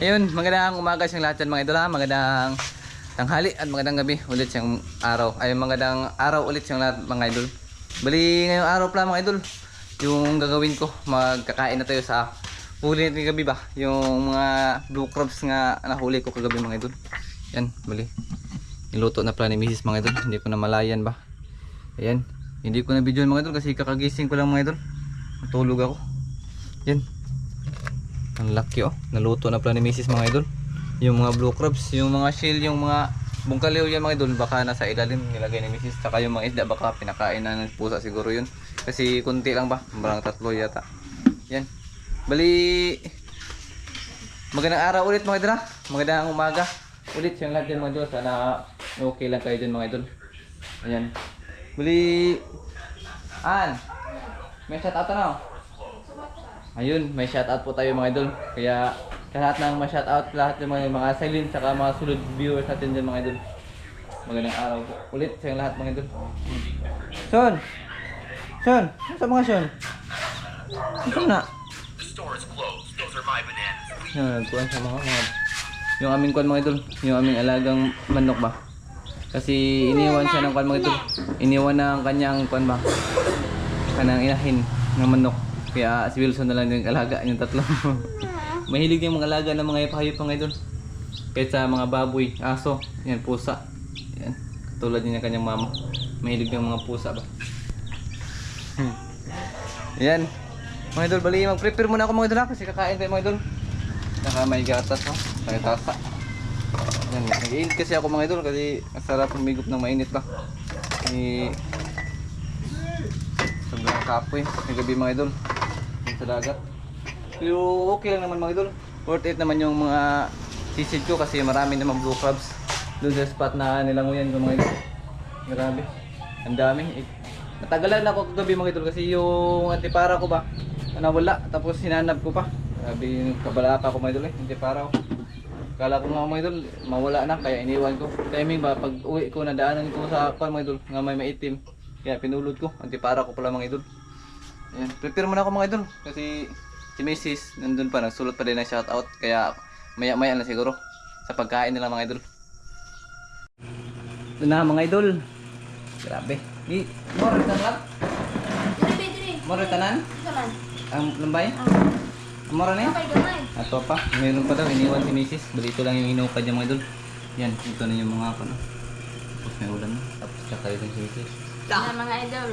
Ayun, magandang umaga sa lahat dyan mga idol ha. Magandang tanghali at magandang gabi ulit siyang araw. Ay magandang araw ulit siyang lahat mga idol. Bali ngayong araw pala mga idol, yung gagawin ko, magkakain na tayo sa huli natin gabi ba. Yung mga blue crabs nga nahuli ko kagabi mga idol. Yan, bali. Niluto na pala ni Mrs. mga idol. Hindi ko na malayan ba. Ayan, hindi ko na video mga idol kasi kakagising ko lang mga idol. Natulog ako. Yan. Ang laki oh, naluto na pala ni Mrs. mga idol. Yung mga blue crabs, yung mga shell, yung mga bungkaliw yan mga idol, baka nasa ilalim nilagay ni Mrs. Saka yung mga isda baka pinakain na ng pusa siguro yun. Kasi kunti lang ba, parang 3 yata. Yan. Bali, magandang araw ulit mga idol ha. Magandang umaga ulit yung lahat dyan mga idol. Sana okay lang kayo dyan mga idol. Ayan. Bali, may shout out na. Ayun, may shoutout po tayo mga idol. Kaya lahat ng ma-shoutout, lahat ng mga silent saka mga sulod viewers natin dyan mga idol. Magandang araw po ulit sa lahat mga idol. Son! Son! Saan mga Son? Saan na? Yan, kuhan sa mga yung aming kuhan mga idol. Yung aming alagang manok ba? Kasi iniwan siya ng kuhan mga idol. Iniwan na ang kanyang kuhan ba? Kanang inahin ng manok. Kaya si Wilson na lang yung alaga yung tatlo. Mahilig yung mga alaga ng mga hayop mga idol. Kahit sa mga baboy, aso, yan, pusa. Yan, katulad din ng kanyang mama. Mahilig yung mga pusa ba. Yan. Mga idol, bali mag-prepare muna ako mga idol kasi kakain tayo mga idol. Naka may gatas oh, may tasa. Yan, nag-iinit kasi ako mga idol kasi masarap humigop ng mainit ba. Sobrang kapoy, may gabi mga idol. Sa dagat. Pero okay lang naman mga idol. Worth it naman yung mga sisid ko kasi marami naman blue crabs doon sa spot na nilanguyan ko mga idol. Grabe. Ang dami. Natagalan ako kagabi mga idol kasi yung antipara ko ba nawala tapos hinanap ko pa. Grabe, kabalaka ko mga idol antipara ko. Kala ko nga mga idol mawala na kaya iniwan ko. Timing ba pag uwi ko nadaanan ko sa mga idol nga may maitim. Kaya pinulot ko antipara ko pala mga idol. Ayan, prepare muna ako mga idol kasi si Mrs. nandun pa, nagsulot pa din ng shoutout kaya maya maya na siguro sa pagkain nila mga idol. Ito na mga idol. Grabe. Moro tanan? Moro tanan? Ang lambay? Moro na yun? Ato pa, mayroon pa daw, iniwan si Mrs. Balito lang yung inupad niya mga idol. Yan, ito na yung mga ano. Tapos may ulam na, tapos tsaka yung si Mrs. Na mga idol.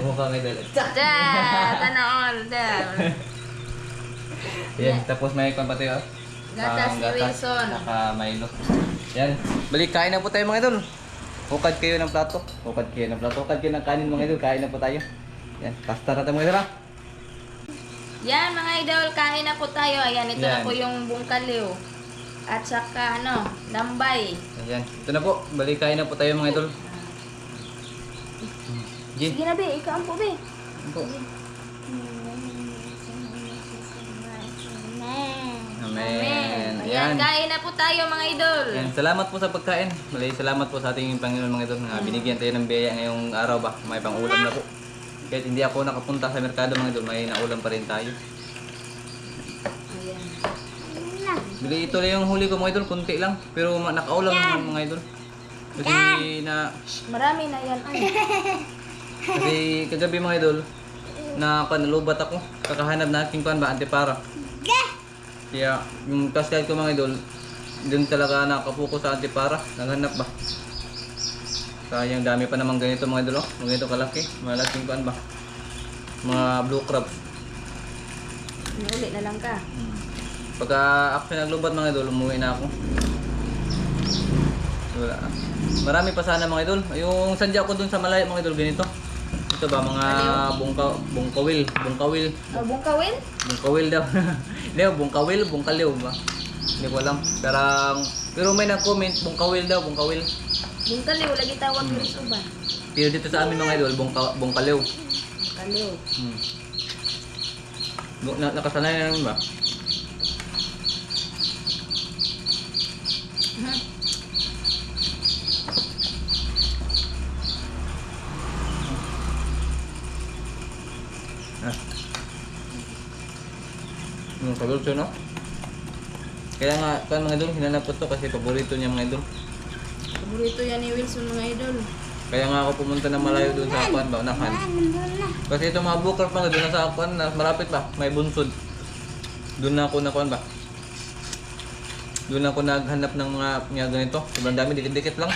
Oo ka mga idol. Tanaon. Yan, tapos may kwan pa tayo. Gatas ni Wilson. Saka Milo. Yan, balik kain na po tayo mga idol. Hukad kayo ng plato. Hukad kayo ng plato. Hukad kayo ng kanin mga idol. Kain na po tayo. Yan, pasta na tayo mga idol ha. Yan mga idol, kain na po tayo. Ayan, ito Yan. na po yung bungkaliw. At saka lambay. Yan, ito na po. Balik kain na po tayo mga idol. Jin. Sige na be, ikaw ang po be. Po. Amen. Ayan, kain na po tayo mga idol. Yan, salamat po sa pagkain. Malay salamat po sa ating Panginoon mga idol na binigyan tayo ng biyaya ngayong araw ba. May pang-ulam na po. Kahit hindi ako nakapunta sa merkado mga idol, may naulam pa rin tayo. Ayan. Bili ito lang yung huli ko mga idol, kunti lang. Pero nakaulam naman mga idol. Kasi Marami na yan. kasi kagabi mga idol, nalubat ako. Kakahanap na aking kuan ba, antipara. Kaya yung task ko mga idol, doon talaga nakapokus sa antipara. Naghanap ba. Sayang dami pa naman ganito mga idol. Ganito kalaki, malaking kuan ba. Mga blue crab. Uli na lang ka. Pagka ako naglubat mga idol, umuwi na ako. Wala. Marami pa sana mga idol. Yung sadya ko dun sa malayo mga idol, ganito. Ito ba mga bungkawil. Bungkawil daw. Hindi, bungkaliw ba? Hindi ko alam. Pero may nag-comment, bungkawil daw, bungkawil. Bungkaliw, lagi tawag ko rin ba? Pero dito sa amin mga idol, bungkaliw. Bungkaliw. Nakasanay na naman ba? Yung kalulso no? Kaya nga, kan mga idol, hinanap ko to kasi paborito niya mga idol. Paborito yan ni Wilson mga idol. Kaya nga ako pumunta ng malayo doon sa Akuan ba, unahan. Kasi itong mga bukar pa doon sa Akuan, malapit ba, may bunsod. Doon na ako nakuan ba. Doon ako naghanap ng mga ganito. Sobrang dami, dikit-dikit lang.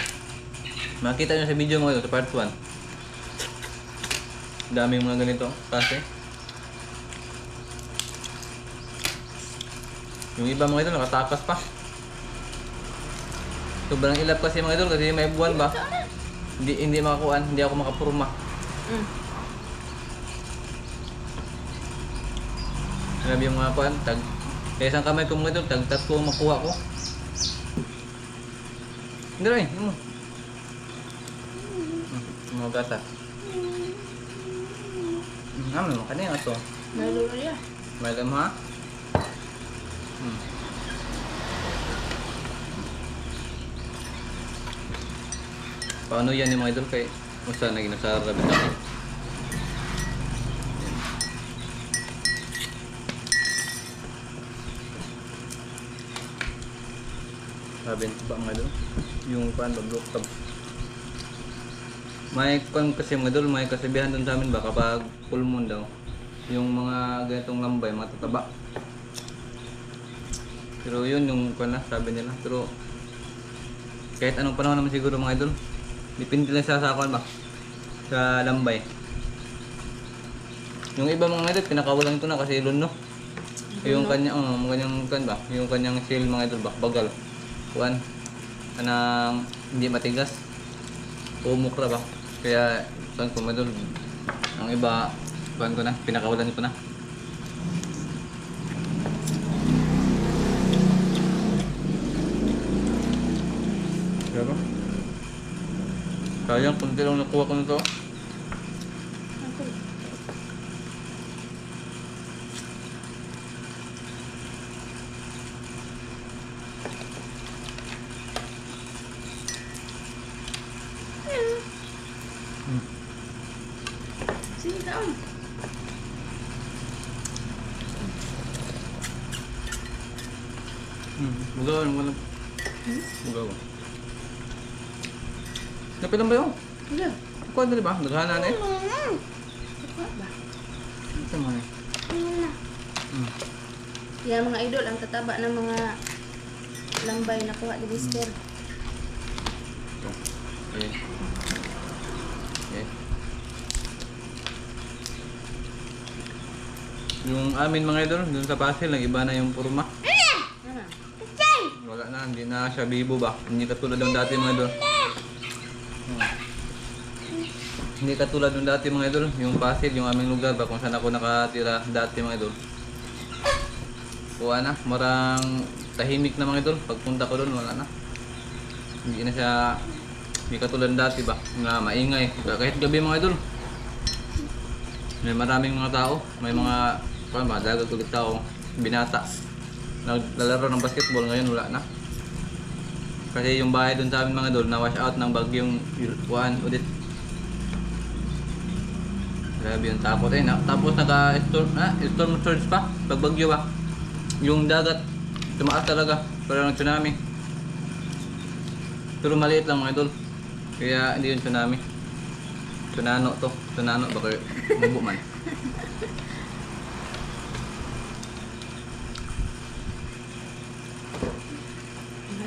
Makita nyo sa video mga idol, sa part 1. Daming mga ganito kasi. Yung iba mga idol, nakatakas pa. Sobrang ilap kasi mga idol kasi may buwan ba. Hindi makakuan, hindi ako makapurma. Grabe yung mga kuan, tag. Kaya isang kamay ko mga idol, tag tatlo makuha ko. Hindi rin, yun mo. Mga gata. Ano naman kanina ito? May lulo yan. May alam ha? Paano yan yung mga idol kay musta naging nasa rabbit natin? Rabbit ba mga idol? Yung pan bablok tab. May pan kasi mga idol, may kasabihan doon sa amin ba kapag full moon daw yung mga ganitong lambay, mga tataba. Pero yun yung pan na sabi nila. Pero kahit anong panahon naman siguro mga idol, depende lang sa kuan ba sa lambay. Yung iba mga idol pinakawalan ko na kasi ilon no. Yung kanyang kanyang kan ba, yung kanyang shell mga idol ba, bagal. Kuan kanang hindi matigas. Umukra ba. Kaya kuan ko mga idol. Ang iba kuan ko na, pinakawalan ko na. Diba? Sayang, kunti lang nakuha ko nito. Sige daon. Bugaw, wala. Bugaw. Napilang ba yun? Iya. Kuha na ba? Naghahanan eh. Kuha ba? Ito mo eh. Yan mga idol, ang tataba ng mga lambay na kuha ni Mister. Ito. Okay. Okay. Yung amin mga idol, dun sa Pasig, nag-iba na yung purma. Wala na, hindi na siya bibo ba? Hindi katulad ng dati mga idol. Hindi katulad ng dati mga idol, yung Pasig, yung aming lugar ba kung saan ako nakatira dati mga idol. Kuha na, marang tahimik na mga idol. Pagpunta ko doon, wala na. Hindi na siya, hindi katulad ng dati ba, na maingay. Kahit gabi mga idol, may maraming mga tao, may mga, mga dagat ulit tao, binata. Naglalaro ng basketball, ngayon wala na. Kasi yung bahay doon sa amin mga idol, na-wash out ng bagyong kuhaan ulit. Grabe yung takot eh. Tapos naka-storm surge pa, pagbagyo ba. Yung dagat, tumaas talaga, parang tsunami. Pero maliit lang mga idol. Kaya hindi yun tsunami. Tsunano to. Tsunano, baka mubo man.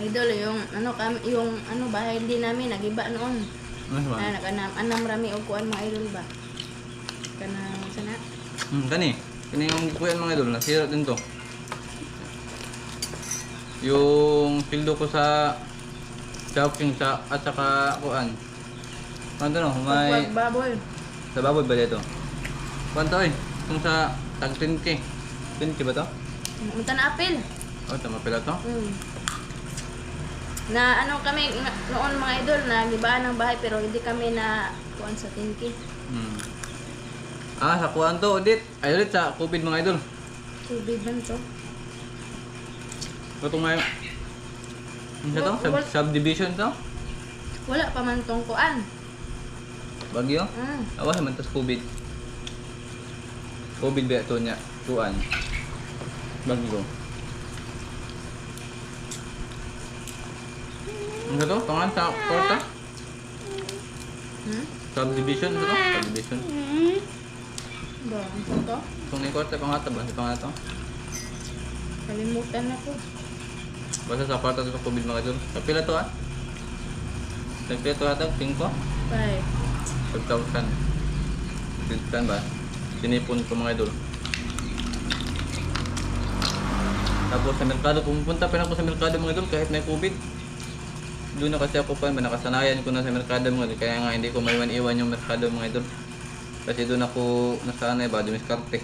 Idol, yung bahay din namin nagiba noon. Ano ba? Anam rami og kuan mga idol ba. Kana sana. Kani yung kuyan mga idol, nasira din to. Yung pildo ko sa Chowking at saka kuan. Ano no, may Baboy. sa baboy ba dito? Kuan to eh, kung sa tag 10K. 10K ba to? Munta na apil. Oh, tama pala to. Na kami noon mga idol, nagibaan ng bahay pero hindi kami na kuan sa tingki. Sa kuan to, ulit. Ay ulit sa COVID mga idol. Tubig man to. Ito nga yung ano to? Subdivision to? Wala pa man tong kuan. Bagyo? Awas naman tas COVID. COVID ba ito niya? Kuan. Bagyo. Pangan sa kwarta? Hmm? Subdivision ito? Subdivision. Ba, ano to? Kung yung kwarta, pangata ba? Di pangata? Kalimutan na ko. Basta sa kwarta ito sa COVID mga idol. Kapila to ah? Kapila to hatag? 5? 5. 5,000. 5,000 ba? Sinipon ko mga idol. Tapos sa merkado, pumunta pa rin ako sa merkado mga idol kahit may COVID. Doon na kasi ako pa, nakasanayan ko na sa merkado mga idol. Kaya nga hindi ko maiwan-iwan yung merkado mga idol. Kasi doon ako nasanay ba, dumiskarte.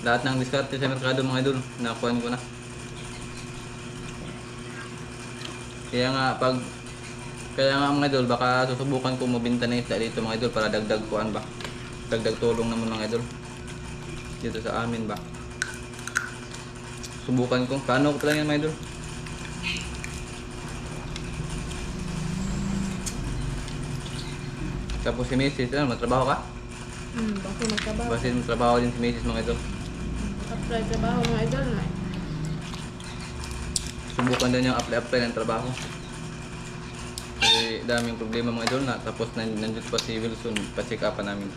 Lahat ng diskarte sa merkado mga idol, nakuhaan ko na. Kaya nga mga idol, baka susubukan ko mabinta na isda dito mga idol para dagdag kuan ba. Dagdag tulong naman mga idol. Dito sa amin ba. Subukan ko. Paano ko lang yan mga idol? Tapos si Mrs. Ano, matrabaho ka? Bako magtrabaho. Kasi matrabaho din si Mrs. mga idol. Apply trabaho mga idol na. Subukan din yung apply ng trabaho. Kasi daming problema mga idol na. Tapos nandito pa si Wilson, pa-check upan namin.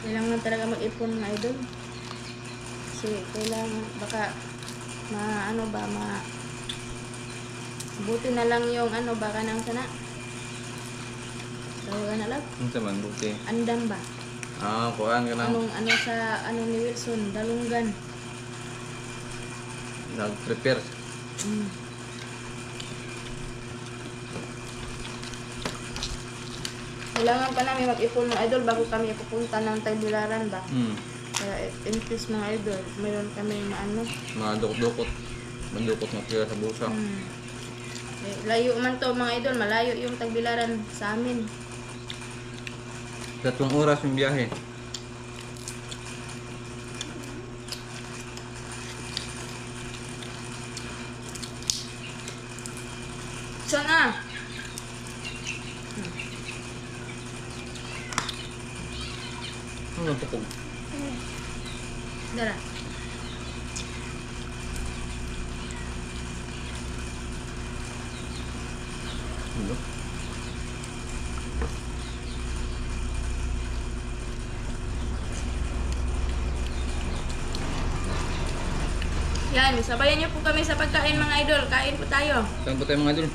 Kailangan talaga mag-ipon mga idol. Kasi kailangan, baka buti na lang yung baka nang sana. Tawagan na lang. Ano naman, buti. Andam ba? Kuhaan ka na. Ni Wilson, dalunggan. Nag-prepare. Kailangan pa namin mag-ipon mga idol bago kami pupunta ng Tagbilaran ba? Kaya in case mga idol, mayroon kami Mga dukot-dukot. Mandukot na pira sa bulsa. Layo man to mga idol, malayo yung Tagbilaran sa amin. 3 oras yung biyahe. Sana! Ano tukog? Dara. Ano? Yan, sabayan niyo po kami sa pagkain mga idol. Kain po tayo. Saan po tayo mga idol?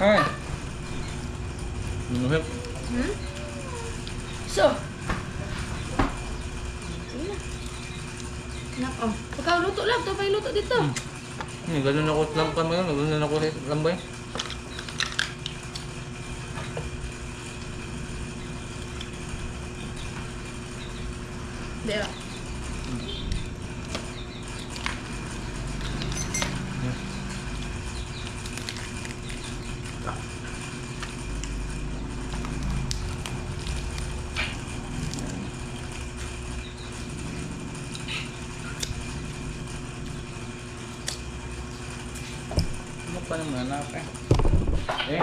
Ay! Minuhip. So. Sige na. Nak, Pagka luto lang, ito pa luto dito. Ganun ako sa lampan mo yun. Ganun ako sa lambay. Dera. Ano pa naman anak eh?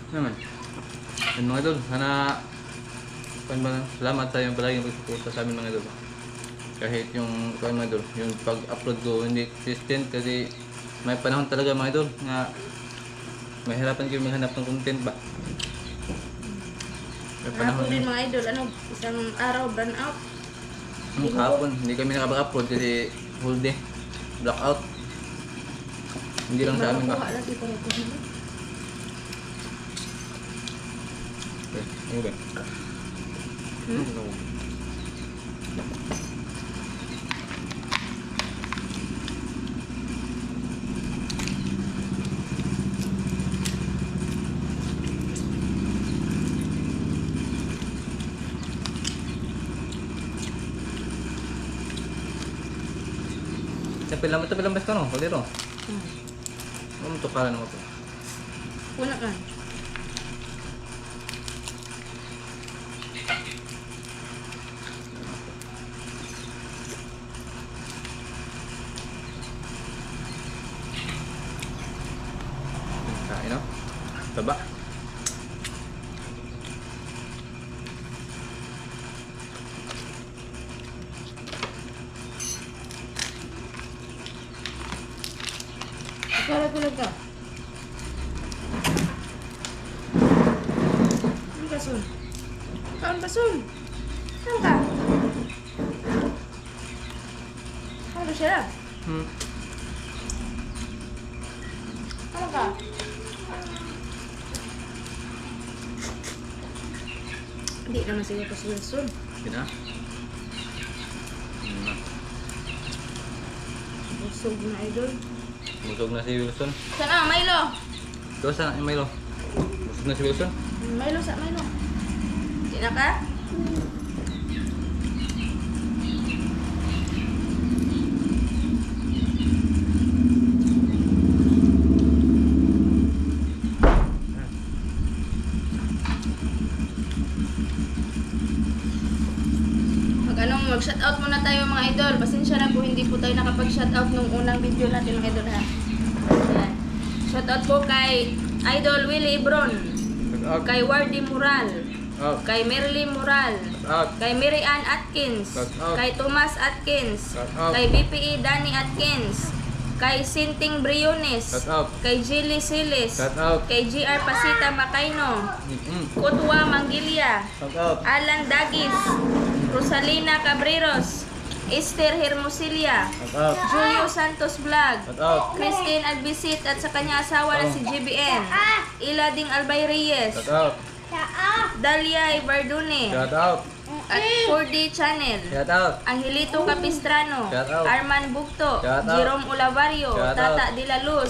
Naman. Yan mga idol, sana salamat sa yung palaging pagsuporta sa amin mga idol. Kahit yung mga idol, yung pag-upload ko hindi consistent kasi may panahon talaga mga idol na mahirapan kayo maghanap ng content ba. May panahon Ako din mga idol, isang araw burn out. kahapon, hindi kami nakapag-upload kasi whole day, blackout. Hindi lang sa amin ba. Makuha lang dito. Okay. Ano ba? Sa pilang beses ka no? Pwede ro. Ano to para naman to? Una ka. Kain no? Taba. Para tulog ka. Hindi ka, Sun. Kaon ka, Sun. Saan ka? Ano siya? Ano ka? Hindi naman siguro si Wilson. Hindi na. Busog na, idol. Busog na si Wilson. Saan ang Milo? Ito saan yung Milo? Busog na si Wilson? Milo, sa Milo. Hindi na ka? Mag-shoutout muna tayo mga idol. Pasensya na po hindi po tayo nakapag-shoutout nung unang video natin mga idol ha. Ayan. Shoutout po kay Idol Willie Ibron, kay Wardy Moral, kay Merly Moral, kay Mary Ann Atkins, kay Thomas Atkins, kay BPE Danny Atkins, kay Sinting Briones, kay Jilly Silis, kay GR Pasita Macayno, Kutwa Manggilia, Alan Dagis, Rosalina Cabreros, Esther Hermosilia, Julio Santos Vlog, Christine Albisit at sa kanyang asawa na si GBN, Ilading Albay Reyes, Dalia Ibardune, at 4D Channel, Angelito Capistrano, Arman Bugto, Jerome Olavario, Tata De La Luz,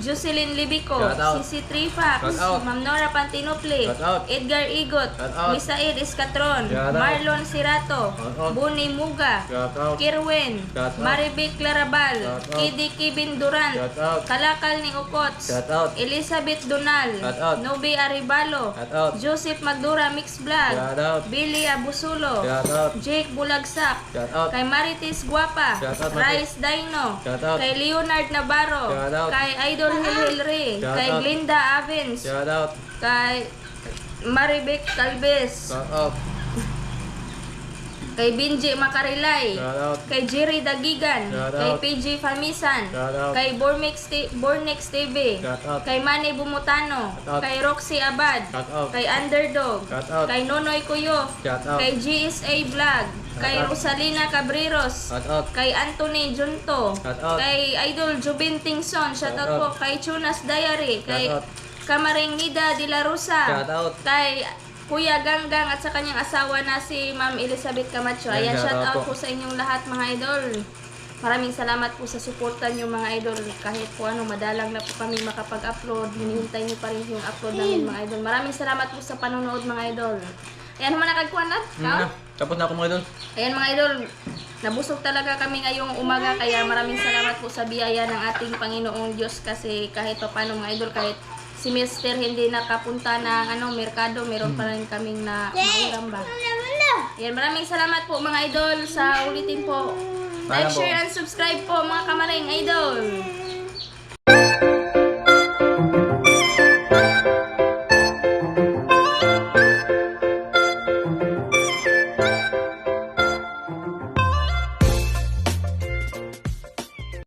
Jocelyn Libico, Sisi Trifax, Ma'am Nora Pantinople, Edgar Igot, Misaid Escatron, Marlon Sirato, Buni Muga, Kirwen, Marivic Clarabal, Kidi Kibin Durant, Kalakal ni Ukots, Elizabeth Donal, Nobi Aribalo, Joseph Magdura Mix Vlog, Billy Abusulo, Jake Bulagsak, kay Marites Guapa, Rice Dino, kay Leonard Navarro, kay Idol Hilhilre, kay Glinda Avens, kay Maribec Calves, kay Binji Makarilay, kay Jerry Dagigan, kay PG Famisan, kay Bornex TV, kay Manny Bumutano, kay Roxy Abad, kay Underdog, kay Nonoy Kuyof, kay GSA Vlog, kay Rosalina Cabreros, kay Anthony Junto, kay Idol Jubin Tingson, shoutout po kay Chunas Diary, kay Kamaring Nida de la Rosa, kay Kuya Ganggang at sa kanyang asawa na si Ma'am Elizabeth Camacho. Ayan, shoutout po sa inyong lahat mga idol. Maraming salamat po sa suporta niyo mga idol. Kahit po ano, madalang na po kami makapag-upload. Hinihintay niyo pa rin yung upload namin mga idol. Maraming salamat po sa panonood mga idol. Ayan, naman nakagkuhan na? Tapos na ako mga idol. Ayan mga idol, nabusog talaga kami ngayong umaga. Kaya maraming salamat po sa biyaya ng ating Panginoong Diyos. Kasi kahit pa paano mga idol, kahit si Mr. hindi nakapunta ng merkado, meron pa rin kaming na maulam ba. Ayan, maraming salamat po mga idol sa ulitin po. Like, share, and subscribe po mga kamaring idol.